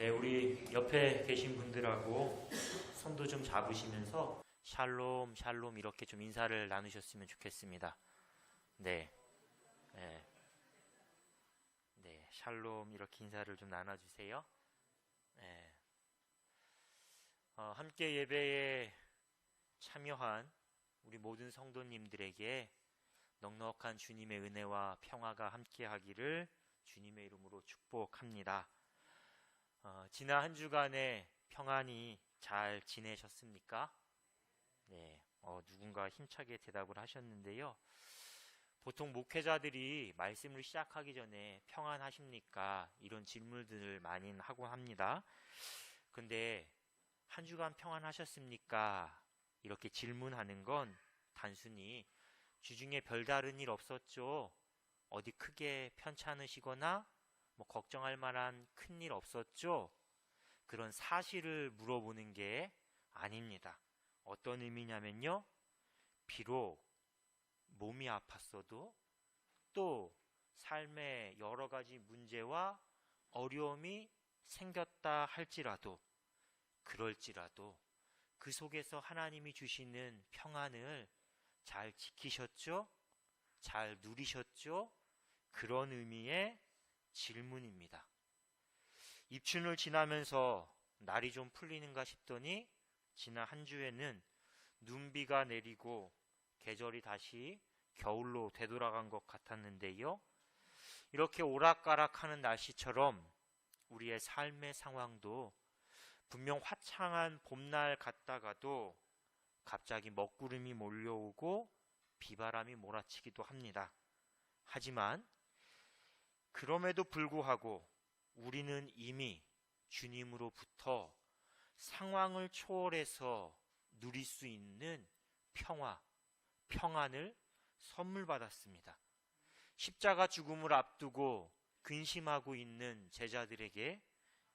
네, 우리 옆에 계신 분들하고 손도 좀 잡으시면서 샬롬, 샬롬 이렇게 좀 인사를 나누셨으면 좋겠습니다. 네, 네, 네, 샬롬 이렇게 인사를 좀 나눠주세요. 네, 함께 예배에 참여한 우리 모든 성도님들에게 넉넉한 주님의 은혜와 평화가 함께하기를 주님의 이름으로 축복합니다. 지난 한 주간에 평안히 잘 지내셨습니까? 네, 누군가 힘차게 대답을 하셨는데요. 보통 목회자들이 말씀을 시작하기 전에 평안하십니까? 이런 질문들을 많이 하곤 합니다. 근데 한 주간 평안하셨습니까? 이렇게 질문하는 건 단순히 주중에 별다른 일 없었죠? 어디 크게 편찮으시거나 걱정할 만한 큰일 없었죠? 그런 사실을 물어보는 게 아닙니다. 어떤 의미냐면요. 비록 몸이 아팠어도 또 삶에 여러 가지 문제와 어려움이 생겼다 할지라도 그럴지라도 그 속에서 하나님이 주시는 평안을 잘 지키셨죠? 잘 누리셨죠? 그런 의미의 질문입니다. 입춘을 지나면서 날이 좀 풀리는가 싶더니 지난 한 주에는 눈비가 내리고 계절이 다시 겨울로 되돌아간 것 같았는데요. 이렇게 오락가락하는 날씨처럼 우리의 삶의 상황도 분명 화창한 봄날 같다가도 갑자기 먹구름이 몰려오고 비바람이 몰아치기도 합니다. 하지만 그럼에도 불구하고 우리는 이미 주님으로부터 상황을 초월해서 누릴 수 있는 평안을 선물 받았습니다. 십자가 죽음을 앞두고 근심하고 있는 제자들에게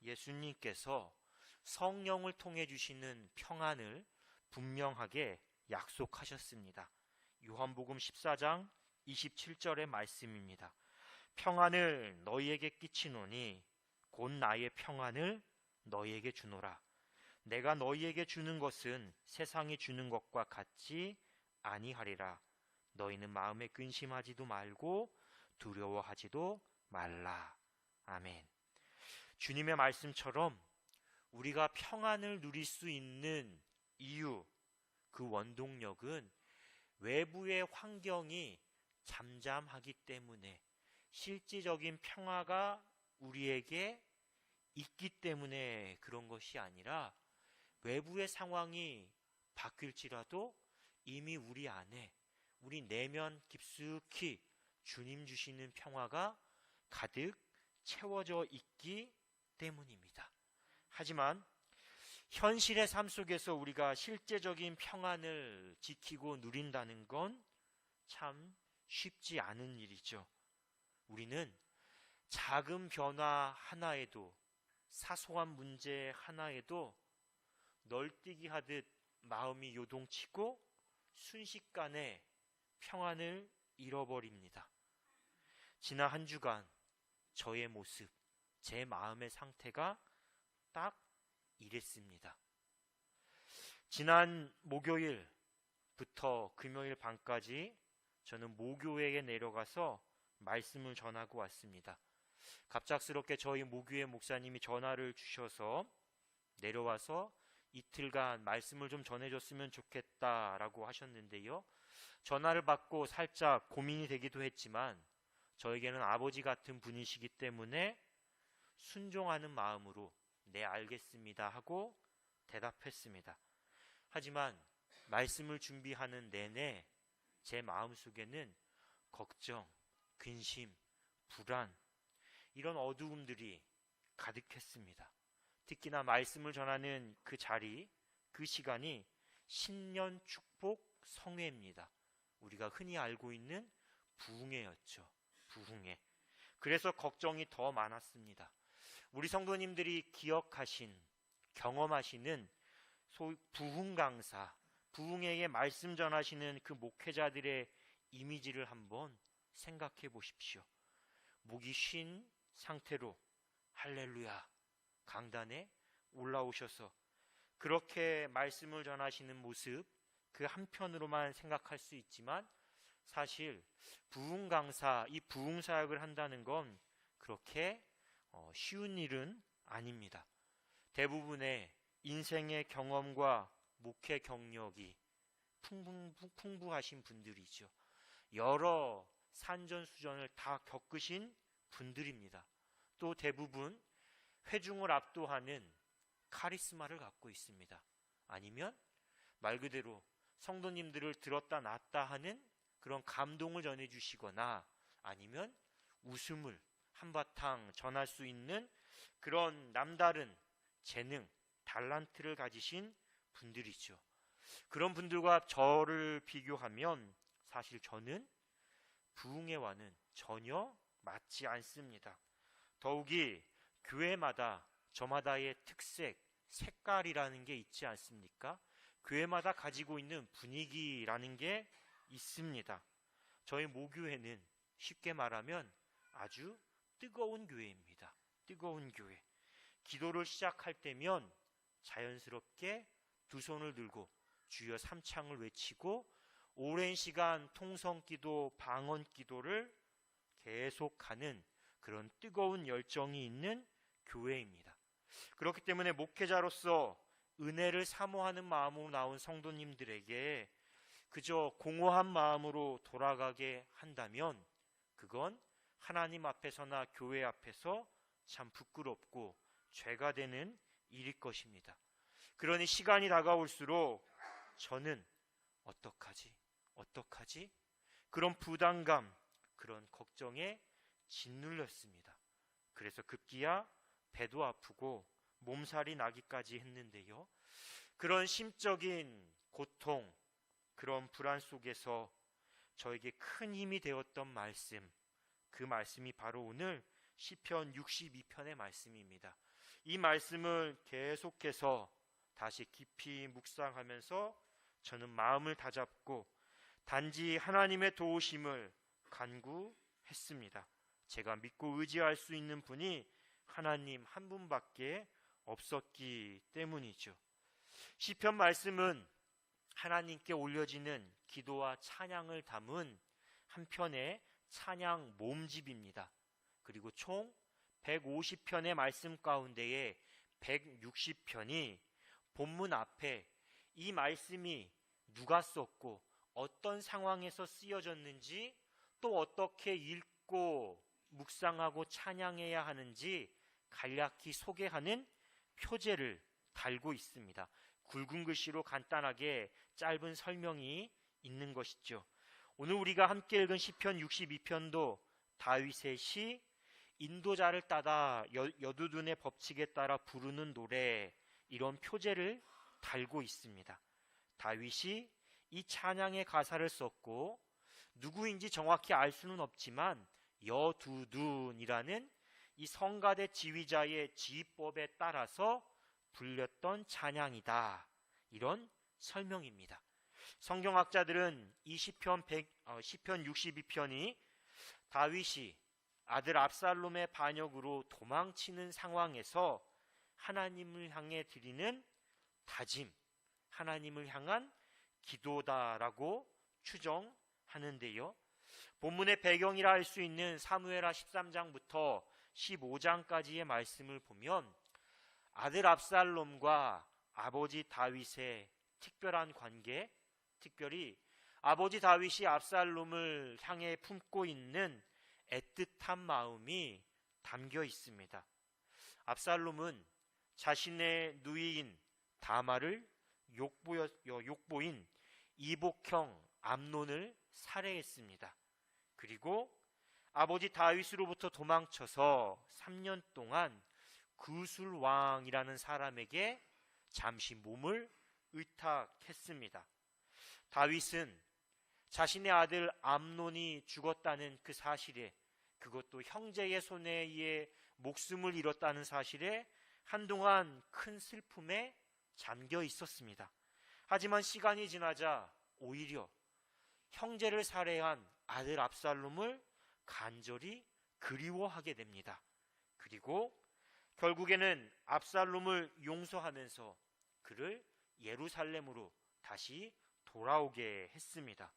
예수님께서 성령을 통해 주시는 평안을 분명하게 약속하셨습니다. 요한복음 14장 27절의 말씀입니다. 평안을 너희에게 끼치노니 곧 나의 평안을 너희에게 주노라. 내가 너희에게 주는 것은 세상이 주는 것과 같지 아니하리라. 너희는 마음에 근심하지도 말고 두려워하지도 말라. 아멘. 주님의 말씀처럼 우리가 평안을 누릴 수 있는 이유, 그 원동력은 외부의 환경이 잠잠하기 때문에 실질적인 평화가 우리에게 있기 때문에 그런 것이 아니라 외부의 상황이 바뀔지라도 이미 우리 안에 우리 내면 깊숙이 주님 주시는 평화가 가득 채워져 있기 때문입니다. 하지만 현실의 삶 속에서 우리가 실제적인 평안을 지키고 누린다는 건 참 쉽지 않은 일이죠. 우리는 작은 변화 하나에도 사소한 문제 하나에도 널뛰기 하듯 마음이 요동치고 순식간에 평안을 잃어버립니다. 지난 한 주간 저의 모습, 제 마음의 상태가 딱 이랬습니다. 지난 목요일부터 금요일 밤까지 저는 모교회에 내려가서 말씀을 전하고 왔습니다. 갑작스럽게 저희 모교회 목사님이 전화를 주셔서 내려와서 이틀간 말씀을 좀 전해줬으면 좋겠다라고 하셨는데요. 전화를 받고 살짝 고민이 되기도 했지만 저에게는 아버지 같은 분이시기 때문에 순종하는 마음으로 네, 알겠습니다 하고 대답했습니다. 하지만 말씀을 준비하는 내내 제 마음속에는 걱정, 근심, 불안 이런 어두움들이 가득했습니다. 특히나 말씀을 전하는 그 자리, 그 시간이 신년 축복 성회입니다. 우리가 흔히 알고 있는 부흥회였죠. 부흥회. 그래서 걱정이 더 많았습니다. 우리 성도님들이 기억하신, 경험하시는 소위 부흥 강사, 부흥회에 말씀 전하시는 그 목회자들의 이미지를 한번 생각해 보십시오. 목이 쉰 상태로 할렐루야, 강단에 올라오셔서 그렇게 말씀을 전하시는 모습, 그 한편으로만 생각할 수 있지만 사실 부흥 강사, 이 부흥 사역을 한다는 건 그렇게 쉬운 일은 아닙니다. 대부분의 인생의 경험과 목회 경력이 풍부하신 분들이죠. 여러 산전수전을 다 겪으신 분들입니다. 또 대부분 회중을 압도하는 카리스마를 갖고 있습니다. 아니면 말 그대로 성도님들을 들었다 놨다 하는 그런 감동을 전해주시거나 아니면 웃음을 한바탕 전할 수 있는 그런 남다른 재능, 달란트를 가지신 분들이죠. 그런 분들과 저를 비교하면 사실 저는 부흥의 와는 전혀 맞지 않습니다. 더욱이 교회마다 저마다의 특색, 색깔이라는 게 있지 않습니까? 교회마다 가지고 있는 분위기라는 게 있습니다. 저희 모교회는 쉽게 말하면 아주 뜨거운 교회입니다. 뜨거운 교회. 기도를 시작할 때면 자연스럽게 두 손을 들고 주여 삼창을 외치고 오랜 시간 통성기도, 방언기도를 계속하는 그런 뜨거운 열정이 있는 교회입니다. 그렇기 때문에 목회자로서 은혜를 사모하는 마음으로 나온 성도님들에게 그저 공허한 마음으로 돌아가게 한다면 그건 하나님 앞에서나 교회 앞에서 참 부끄럽고 죄가 되는 일일 것입니다. 그러니 시간이 다가올수록 저는 어떡하지? 그런 부담감, 그런 걱정에 짓눌렸습니다. 그래서 급기야 배도 아프고 몸살이 나기까지 했는데요. 그런 심적인 고통, 그런 불안 속에서 저에게 큰 힘이 되었던 말씀, 그 말씀이 바로 오늘 시편 62편의 말씀입니다. 이 말씀을 계속해서 다시 깊이 묵상하면서 저는 마음을 다잡고 단지 하나님의 도우심을 간구했습니다. 제가 믿고 의지할 수 있는 분이 하나님 한 분밖에 없었기 때문이죠. 시편 말씀은 하나님께 올려지는 기도와 찬양을 담은 한 편의 찬양 모음집입니다. 그리고 총 150편의 말씀 가운데에 160편이 본문 앞에 이 말씀이 누가 썼고 어떤 상황에서 쓰여졌는지 또 어떻게 읽고 묵상하고 찬양해야 하는지 간략히 소개하는 표제를 달고 있습니다. 굵은 글씨로 간단하게 짧은 설명이 있는 것이죠. 오늘 우리가 함께 읽은 시편 62편도 다윗의 시, 인도자를 따다 여두둔의 법칙에 따라 부르는 노래, 이런 표제를 달고 있습니다. 다윗이 이 찬양의 가사를 썼고 누구인지 정확히 알 수는 없지만 여두둔이라는 이 성가대 지휘자의 지휘법에 따라서 불렸던 찬양이다, 이런 설명입니다. 성경학자들은 이 시편 62편이 다윗이 아들 압살롬의 반역으로 도망치는 상황에서 하나님을 향해 드리는 다짐, 하나님을 향한 기도다라고 추정하는데요. 본문의 배경이라 할 수 있는 사무엘하 13장부터 15장까지의 말씀을 보면 아들 압살롬과 아버지 다윗의 특별한 관계, 특별히 아버지 다윗이 압살롬을 향해 품고 있는 애틋한 마음이 담겨 있습니다. 압살롬은 자신의 누이인 다말을 욕보인 이복형 암논을 살해했습니다. 그리고 아버지 다윗으로부터 도망쳐서 3년 동안 구술왕이라는 사람에게 잠시 몸을 의탁했습니다. 다윗은 자신의 아들 암논이 죽었다는 그 사실에, 그것도 형제의 손에 의해 목숨을 잃었다는 사실에 한동안 큰 슬픔에 잠겨 있었습니다. 하지만 시간이 지나자 오히려 형제를 살해한 아들 압살롬을 간절히 그리워하게 됩니다. 그리고 결국에는 압살롬을 용서하면서 그를 예루살렘으로 다시 돌아오게 했습니다.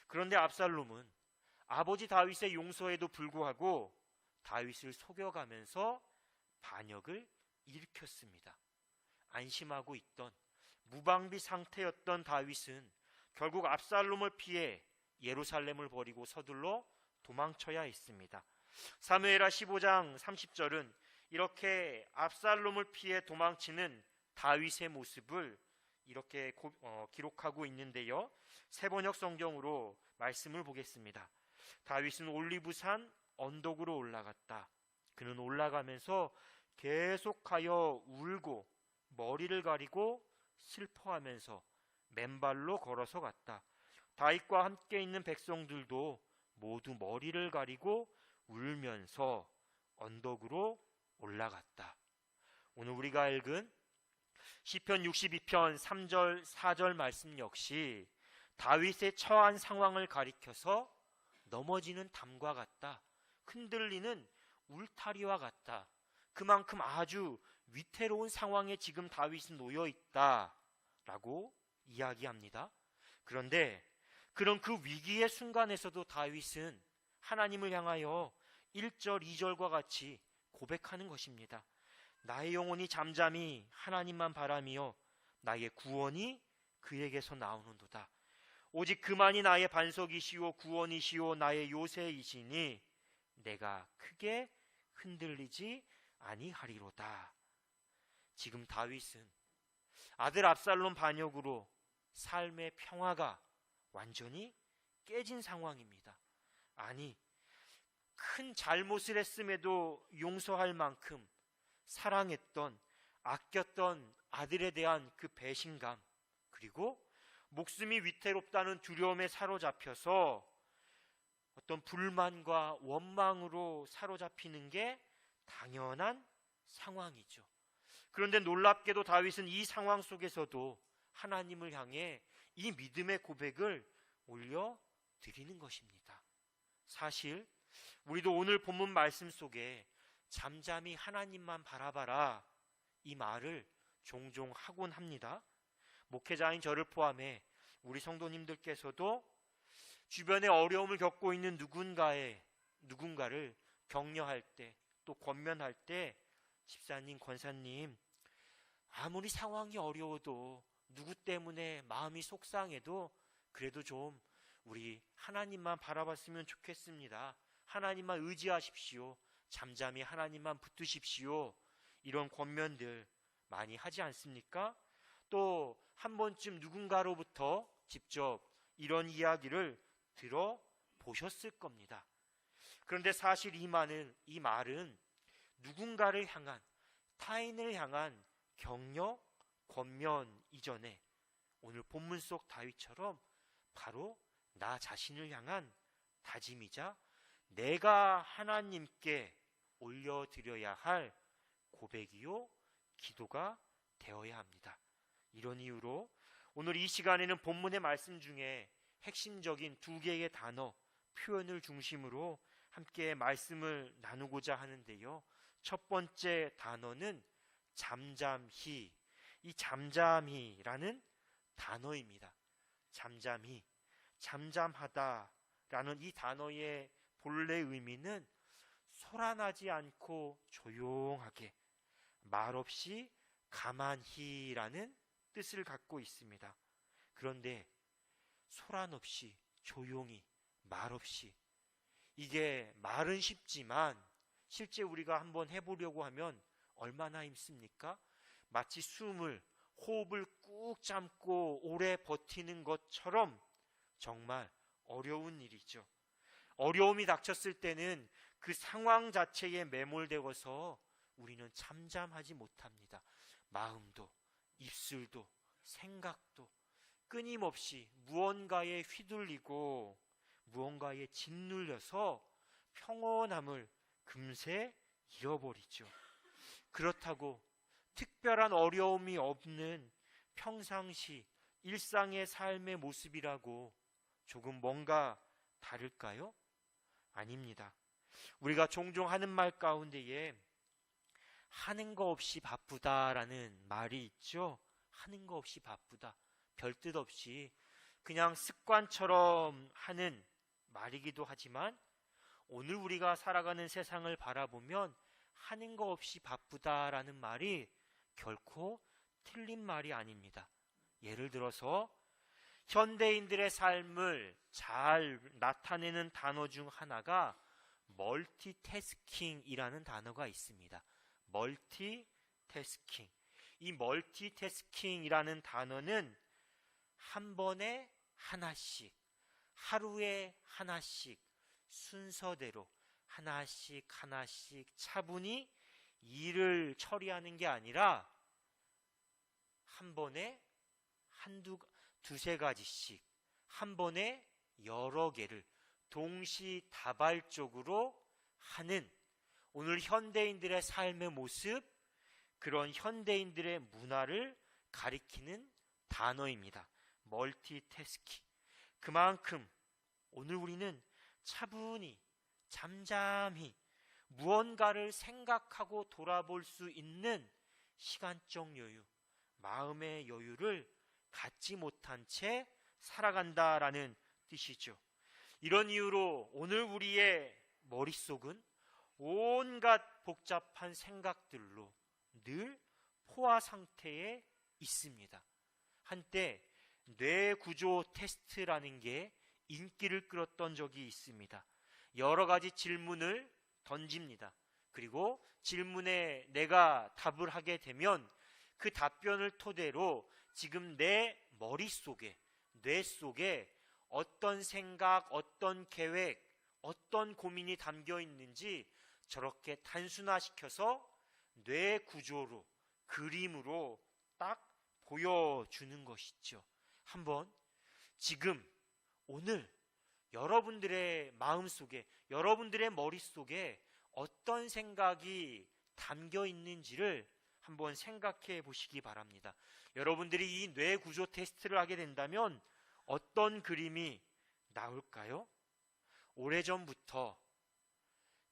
그런데 압살롬은 아버지 다윗의 용서에도 불구하고 다윗을 속여가면서 반역을 일으켰습니다. 안심하고 있던 무방비 상태였던 다윗은 결국 압살롬을 피해 예루살렘을 버리고 서둘러 도망쳐야 했습니다. 사무엘하 15장 30절은 이렇게 압살롬을 피해 도망치는 다윗의 모습을 이렇게 기록하고 있는데요. 세번역 성경으로 말씀을 보겠습니다. 다윗은 올리브산 언덕으로 올라갔다. 그는 올라가면서 계속하여 울고 머리를 가리고 슬퍼하면서 맨발로 걸어서 갔다. 다윗과 함께 있는 백성들도 모두 머리를 가리고 울면서 언덕으로 올라갔다. 오늘 우리가 읽은 시편 62편 3절 4절 말씀 역시 다윗의 처한 상황을 가리켜서 넘어지는 담과 같다. 흔들리는 울타리와 같다. 그만큼 아주 위태로운 상황에 지금 다윗은 놓여 있다라고 이야기합니다. 그런데 그런 그 위기의 순간에서도 다윗은 하나님을 향하여 1절 2절과 같이 고백하는 것입니다. 나의 영혼이 잠잠히 하나님만 바라며 나의 구원이 그에게서 나오는도다. 오직 그만이 나의 반석이시오 구원이시오 나의 요새이시니 내가 크게 흔들리지 아니하리로다. 지금 다윗은 아들 압살롬 반역으로 삶의 평화가 완전히 깨진 상황입니다. 아니, 큰 잘못을 했음에도 용서할 만큼 사랑했던, 아꼈던 아들에 대한 그 배신감, 그리고 목숨이 위태롭다는 두려움에 사로잡혀서 어떤 불만과 원망으로 사로잡히는 게 당연한 상황이죠. 그런데 놀랍게도 다윗은 이 상황 속에서도 하나님을 향해 이 믿음의 고백을 올려드리는 것입니다. 사실 우리도 오늘 본문 말씀 속에 잠잠히 하나님만 바라봐라 이 말을 종종 하곤 합니다. 목회자인 저를 포함해 우리 성도님들께서도 주변에 어려움을 겪고 있는 누군가를 격려할 때, 또 권면할 때 집사님, 권사님, 아무리 상황이 어려워도 누구 때문에 마음이 속상해도 그래도 좀 우리 하나님만 바라봤으면 좋겠습니다. 하나님만 의지하십시오. 잠잠히 하나님만 붙드십시오. 이런 권면들 많이 하지 않습니까? 또 한 번쯤 누군가로부터 직접 이런 이야기를 들어보셨을 겁니다. 그런데 사실 이 말은 누군가를 향한, 타인을 향한 격려, 권면 이전에 오늘 본문 속 다윗처럼 바로 나 자신을 향한 다짐이자 내가 하나님께 올려드려야 할 고백이요 기도가 되어야 합니다. 이런 이유로 오늘 이 시간에는 본문의 말씀 중에 핵심적인 두 개의 단어, 표현을 중심으로 함께 말씀을 나누고자 하는데요. 첫 번째 단어는 잠잠히, 이 잠잠히라는 단어입니다. 잠잠히, 잠잠하다라는 이 단어의 본래 의미는 소란하지 않고 조용하게, 말없이 가만히라는 뜻을 갖고 있습니다. 그런데 소란 없이, 조용히, 말없이, 이게 말은 쉽지만 실제 우리가 한번 해보려고 하면 얼마나 힘듭니까? 마치 호흡을 꾹 참고 오래 버티는 것처럼 정말 어려운 일이죠. 어려움이 닥쳤을 때는 그 상황 자체에 매몰되어서 우리는 잠잠하지 못합니다. 마음도, 입술도, 생각도 끊임없이 무언가에 휘둘리고 무언가에 짓눌려서 평온함을 금세 잃어버리죠. 그렇다고 특별한 어려움이 없는 평상시 일상의 삶의 모습이라고 조금 뭔가 다를까요? 아닙니다. 우리가 종종 하는 말 가운데에 하는 거 없이 바쁘다라는 말이 있죠. 하는 거 없이 바쁘다. 별뜻 없이 그냥 습관처럼 하는 말이기도 하지만 오늘 우리가 살아가는 세상을 바라보면 하는 거 없이 바쁘다라는 말이 결코 틀린 말이 아닙니다. 예를 들어서 현대인들의 삶을 잘 나타내는 단어 중 하나가 멀티태스킹이라는 단어가 있습니다. 멀티태스킹. 이 멀티태스킹이라는 단어는 한 번에 하나씩, 하루에 하나씩 순서대로 하나씩 차분히 일을 처리하는 게 아니라 한 번에 두세 가지씩, 한 번에 여러 개를 동시다발적으로 하는 오늘 현대인들의 삶의 모습, 그런 현대인들의 문화를 가리키는 단어입니다. 멀티태스킹. 그만큼 오늘 우리는 차분히, 잠잠히 무언가를 생각하고 돌아볼 수 있는 시간적 여유, 마음의 여유를 갖지 못한 채 살아간다라는 뜻이죠. 이런 이유로 오늘 우리의 머릿속은 온갖 복잡한 생각들로 늘 포화 상태에 있습니다. 한때 뇌구조 테스트라는 게 인기를 끌었던 적이 있습니다. 여러 가지 질문을 던집니다. 그리고 질문에 내가 답을 하게 되면 그 답변을 토대로 지금 내 머릿속에, 뇌 속에 어떤 생각, 어떤 계획, 어떤 고민이 담겨 있는지 저렇게 단순화시켜서 뇌 구조로, 그림으로 딱 보여주는 것이죠. 한번 지금 오늘 여러분들의 마음속에, 여러분들의 머릿속에 어떤 생각이 담겨 있는지를 한번 생각해 보시기 바랍니다. 여러분들이 이 뇌 구조 테스트를 하게 된다면 어떤 그림이 나올까요? 오래전부터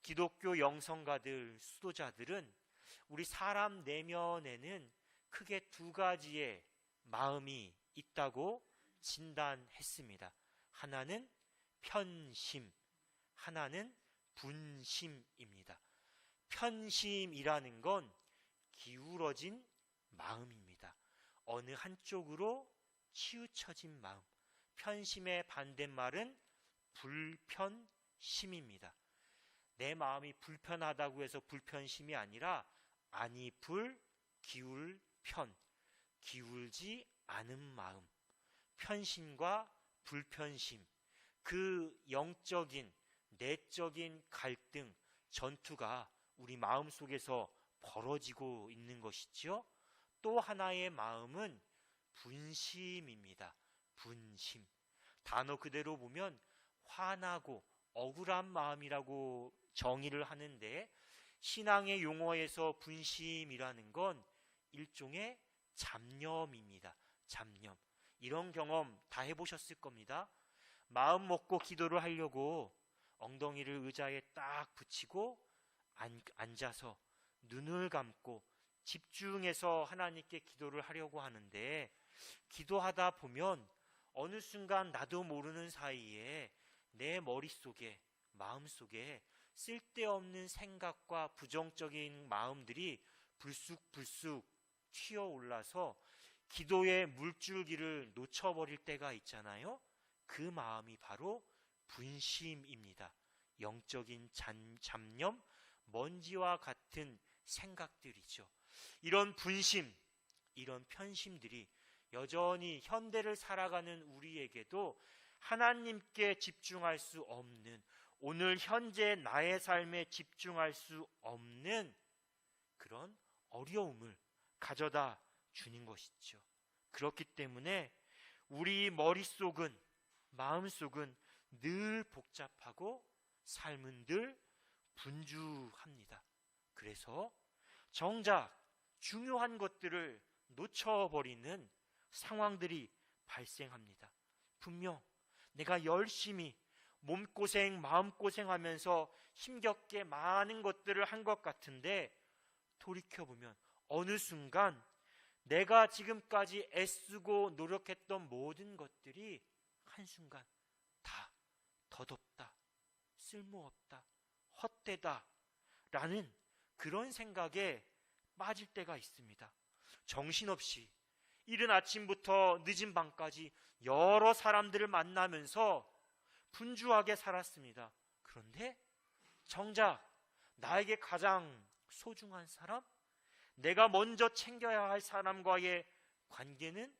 기독교 영성가들, 수도자들은 우리 사람 내면에는 크게 두 가지의 마음이 있다고 진단했습니다. 하나는 편심, 하나는 분심입니다. 편심이라는 건 기울어진 마음입니다. 어느 한쪽으로 치우쳐진 마음. 편심의 반대말은 불편심입니다. 내 마음이 불편하다고 해서 불편심이 아니라 아니불 기울편, 기울지 않은 마음. 편심과 불편심, 그 영적인 내적인 갈등, 전투가 우리 마음속에서 벌어지고 있는 것이죠. 또 하나의 마음은 분심입니다. 분심. 단어 그대로 보면 화나고 억울한 마음이라고 정의를 하는데, 신앙의 용어에서 분심이라는 건 일종의 잡념입니다. 잡념. 이런 경험 다 해보셨을 겁니다. 마음 먹고 기도를 하려고 엉덩이를 의자에 딱 붙이고 앉아서 눈을 감고 집중해서 하나님께 기도를 하려고 하는데, 기도하다 보면 어느 순간 나도 모르는 사이에 내 머릿속에, 마음속에 쓸데없는 생각과 부정적인 마음들이 불쑥불쑥 튀어올라서 기도의 물줄기를 놓쳐버릴 때가 있잖아요. 그 마음이 바로 분심입니다. 영적인 잡념, 먼지와 같은 생각들이죠. 이런 분심, 이런 편심들이 여전히 현대를 살아가는 우리에게도 하나님께 집중할 수 없는, 오늘 현재 나의 삶에 집중할 수 없는 그런 어려움을 가져다 주는 것이죠. 그렇기 때문에 우리 머릿속은, 마음속은 늘 복잡하고 삶은 늘 분주합니다. 그래서 정작 중요한 것들을 놓쳐버리는 상황들이 발생합니다. 분명 내가 열심히 몸고생, 마음고생하면서 힘겹게 많은 것들을 한 것 같은데 돌이켜보면 어느 순간 내가 지금까지 애쓰고 노력했던 모든 것들이 한순간 다 덧없다, 쓸모없다, 헛되다 라는 그런 생각에 빠질 때가 있습니다. 정신없이 이른 아침부터 늦은 밤까지 여러 사람들을 만나면서 분주하게 살았습니다. 그런데 정작 나에게 가장 소중한 사람, 내가 먼저 챙겨야 할 사람과의 관계는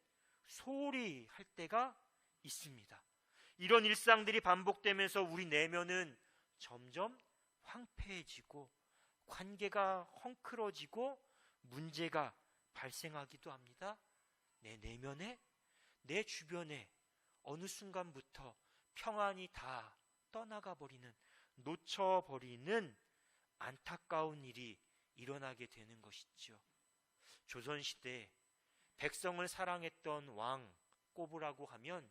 소홀히 할 때가 있습니다. 이런 일상들이 반복되면서 우리 내면은 점점 황폐해지고 관계가 헝클어지고 문제가 발생하기도 합니다. 내 내면에, 내 주변에 어느 순간부터 평안이 다 떠나가 버리는, 놓쳐버리는 안타까운 일이 일어나게 되는 것이죠. 조선시대 백성을 사랑했던 왕 꼽으라고 하면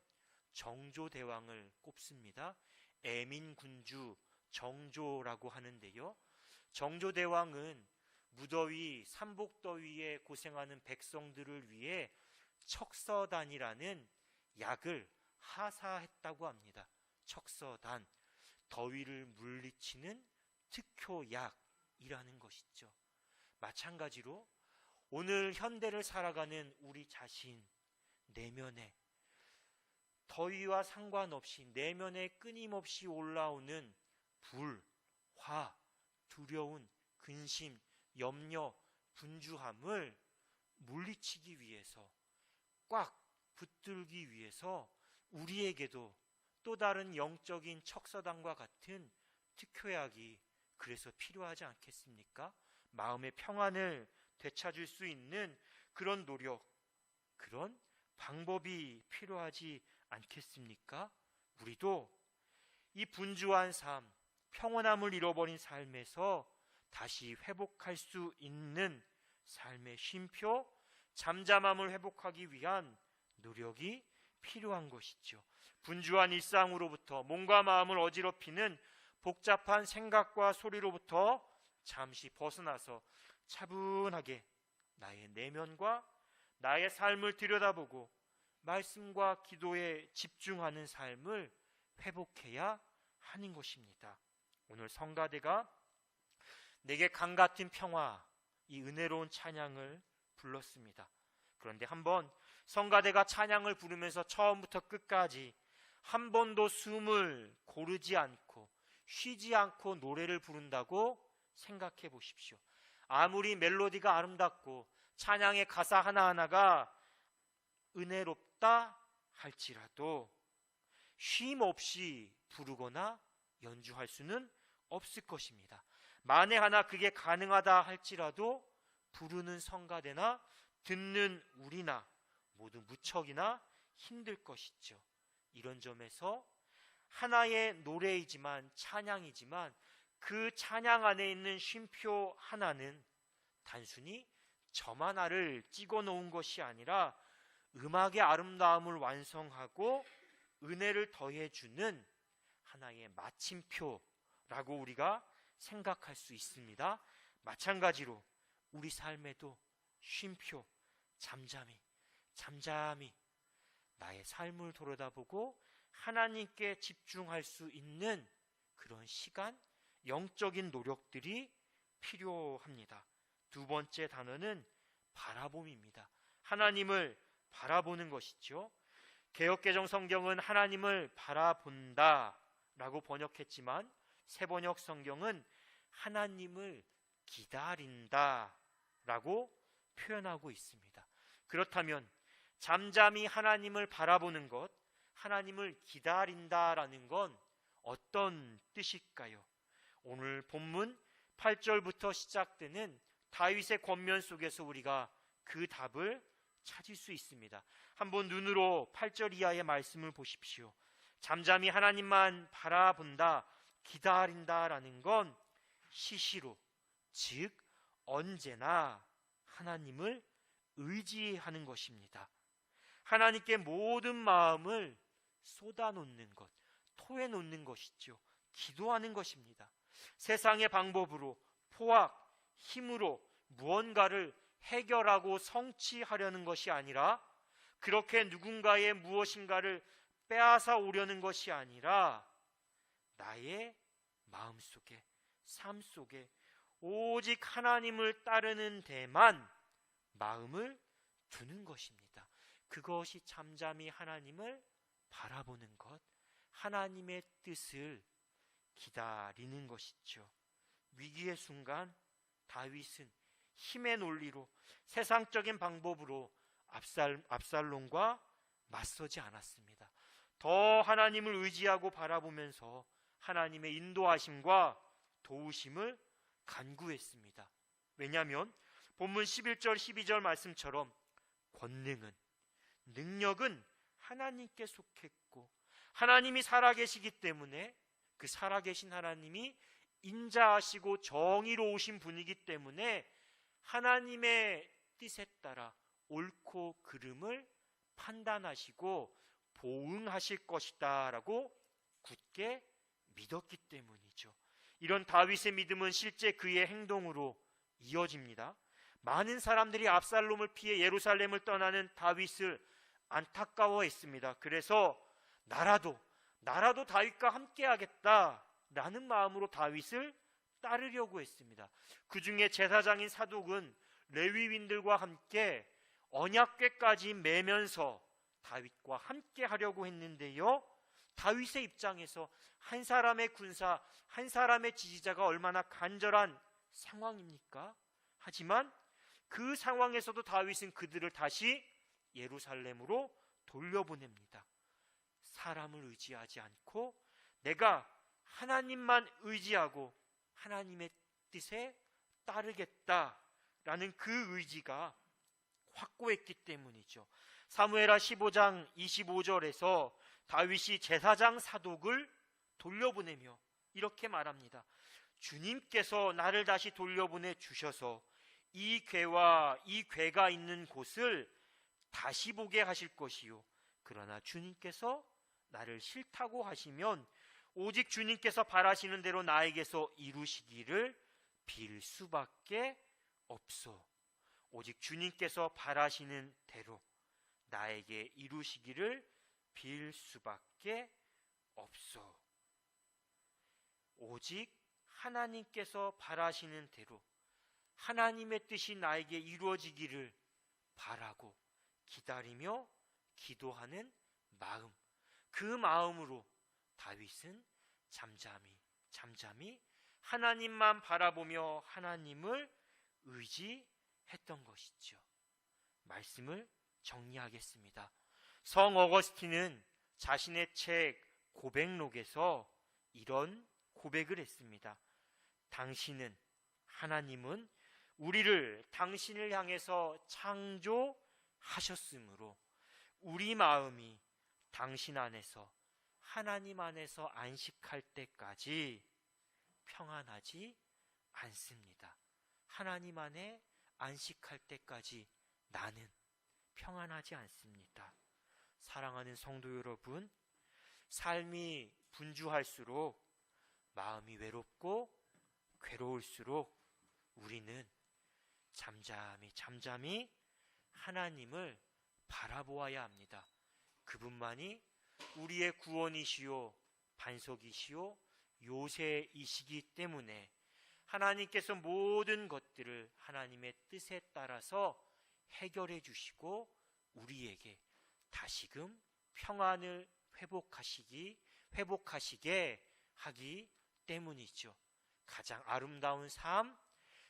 정조대왕을 꼽습니다. 애민군주 정조라고 하는데요. 정조대왕은 무더위, 삼복더위에 고생하는 백성들을 위해 척서단이라는 약을 하사했다고 합니다. 척서단, 더위를 물리치는 특효약이라는 것이죠. 마찬가지로 오늘 현대를 살아가는 우리 자신 내면에 더위와 상관없이 내면에 끊임없이 올라오는 불, 화, 두려움, 근심, 염려, 분주함을 물리치기 위해서, 꽉 붙들기 위해서 우리에게도 또 다른 영적인 척서단과 같은 특효약이 그래서 필요하지 않겠습니까? 마음의 평안을 되찾을 수 있는 그런 노력, 그런 방법이 필요하지 않겠습니까? 우리도 이 분주한 삶, 평온함을 잃어버린 삶에서 다시 회복할 수 있는 삶의 쉼표, 잠잠함을 회복하기 위한 노력이 필요한 것이죠. 분주한 일상으로부터 몸과 마음을 어지럽히는 복잡한 생각과 소리로부터 잠시 벗어나서 차분하게 나의 내면과 나의 삶을 들여다보고 말씀과 기도에 집중하는 삶을 회복해야 하는 것입니다. 오늘 성가대가 내게 강같은 평화, 이 은혜로운 찬양을 불렀습니다. 그런데 한번 성가대가 찬양을 부르면서 처음부터 끝까지 한 번도 숨을 고르지 않고 쉬지 않고 노래를 부른다고 생각해 보십시오. 아무리 멜로디가 아름답고 찬양의 가사 하나하나가 은혜롭다 할지라도 쉼 없이 부르거나 연주할 수는 없을 것입니다. 만에 하나 그게 가능하다 할지라도 부르는 성가대나 듣는 우리나 모두 무척이나 힘들 것이죠. 이런 점에서 하나의 노래이지만, 찬양이지만 그 찬양 안에 있는 쉼표 하나는 단순히 점 하나를 찍어 놓은 것이 아니라 음악의 아름다움을 완성하고 은혜를 더해주는 하나의 마침표라고 우리가 생각할 수 있습니다. 마찬가지로 우리 삶에도 쉼표, 잠잠히 나의 삶을 돌아다보고 하나님께 집중할 수 있는 그런 시간, 영적인 노력들이 필요합니다. 두 번째 단어는 바라봄입니다. 하나님을 바라보는 것이죠. 개역개정 성경은 하나님을 바라본다 라고 번역했지만 새번역 성경은 하나님을 기다린다 라고 표현하고 있습니다. 그렇다면 잠잠히 하나님을 바라보는 것, 하나님을 기다린다라는 건 어떤 뜻일까요? 오늘 본문 8절부터 시작되는 다윗의 권면 속에서 우리가 그 답을 찾을 수 있습니다. 한번 눈으로 8절 이하의 말씀을 보십시오. 잠잠히 하나님만 바라본다, 기다린다라는 건 시시로, 즉 언제나 하나님을 의지하는 것입니다. 하나님께 모든 마음을 쏟아놓는 것, 토해놓는 것이죠. 기도하는 것입니다. 세상의 방법으로, 포악, 힘으로, 무언가를 해결하고 성취하려는 것이 아니라, 그렇게 누군가의 무엇인가를 빼앗아 오려는 것이 아니라, 나의 마음속에, 삶 속에 오직 하나님을 따르는 데만 마음을 두는 것입니다. 그것이 잠잠히 하나님을 바라보는 것, 하나님의 뜻을 기다리는 것이죠. 위기의 순간 다윗은 힘의 논리로, 세상적인 방법으로 압살롬과 맞서지 않았습니다. 더 하나님을 의지하고 바라보면서 하나님의 인도하심과 도우심을 간구했습니다. 왜냐하면 본문 11절 12절 말씀처럼 권능은, 능력은 하나님께 속했고 하나님이 살아계시기 때문에, 그 살아계신 하나님이 인자하시고 정의로우신 분이기 때문에 하나님의 뜻에 따라 옳고 그름을 판단하시고 보응하실 것이다 라고 굳게 믿었기 때문이죠. 이런 다윗의 믿음은 실제 그의 행동으로 이어집니다. 많은 사람들이 압살롬을 피해 예루살렘을 떠나는 다윗을 안타까워했습니다. 그래서 나라도 다윗과 함께하겠다 라는 마음으로 다윗을 따르려고 했습니다. 그 중에 제사장인 사독은 레위인들과 함께 언약궤까지 매면서 다윗과 함께 하려고 했는데요, 다윗의 입장에서 한 사람의 군사, 한 사람의 지지자가 얼마나 간절한 상황입니까? 하지만 그 상황에서도 다윗은 그들을 다시 예루살렘으로 돌려보냅니다. 사람을 의지하지 않고 내가 하나님만 의지하고 하나님의 뜻에 따르겠다라는 그 의지가 확고했기 때문이죠. 사무엘하 15장 25절에서 다윗이 제사장 사독을 돌려보내며 이렇게 말합니다. 주님께서 나를 다시 돌려보내 주셔서 이 궤와 이 궤가 있는 곳을 다시 보게 하실 것이요, 그러나 주님께서 나를 싫다고 하시면 오직 주님께서 바라시는 대로 나에게서 이루시기를 빌 수밖에 없소. 오직 주님께서 바라시는 대로 나에게 이루시기를 빌 수밖에 없소. 오직 하나님께서 바라시는 대로 하나님의 뜻이 나에게 이루어지기를 바라고 기다리며 기도하는 마음, 그 마음으로 다윗은 잠잠히 하나님만 바라보며 하나님을 의지했던 것이죠. 말씀을 정리하겠습니다. 성 어거스틴은 자신의 책 고백록에서 이런 고백을 했습니다. 하나님은 우리를 당신을 향해서 창조하셨으므로 우리 마음이 당신 안에서, 하나님 안에서 안식할 때까지 평안하지 않습니다. 하나님 안에 안식할 때까지 나는 평안하지 않습니다. 사랑하는 성도 여러분, 삶이 분주할수록, 마음이 외롭고 괴로울수록 우리는 잠잠히 하나님을 바라보아야 합니다. 그분만이 우리의 구원이시요 반석이시요 요새이시기 때문에 하나님께서 모든 것들을 하나님의 뜻에 따라서 해결해 주시고 우리에게 다시금 평안을 회복하시게 하기 때문이죠. 가장 아름다운 삶,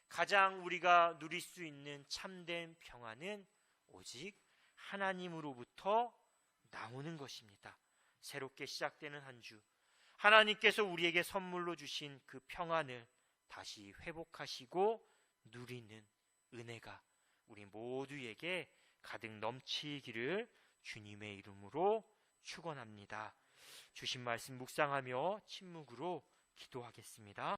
가장 우리가 누릴 수 있는 참된 평안은 오직 하나님으로부터 나오는 것입니다. 새롭게 시작되는 한 주, 하나님께서 우리에게 선물로 주신 그 평안을 다시 회복하시고 누리는 은혜가 우리 모두에게 가득 넘치기를 주님의 이름으로 축원합니다. 주신 말씀 묵상하며 침묵으로 기도하겠습니다.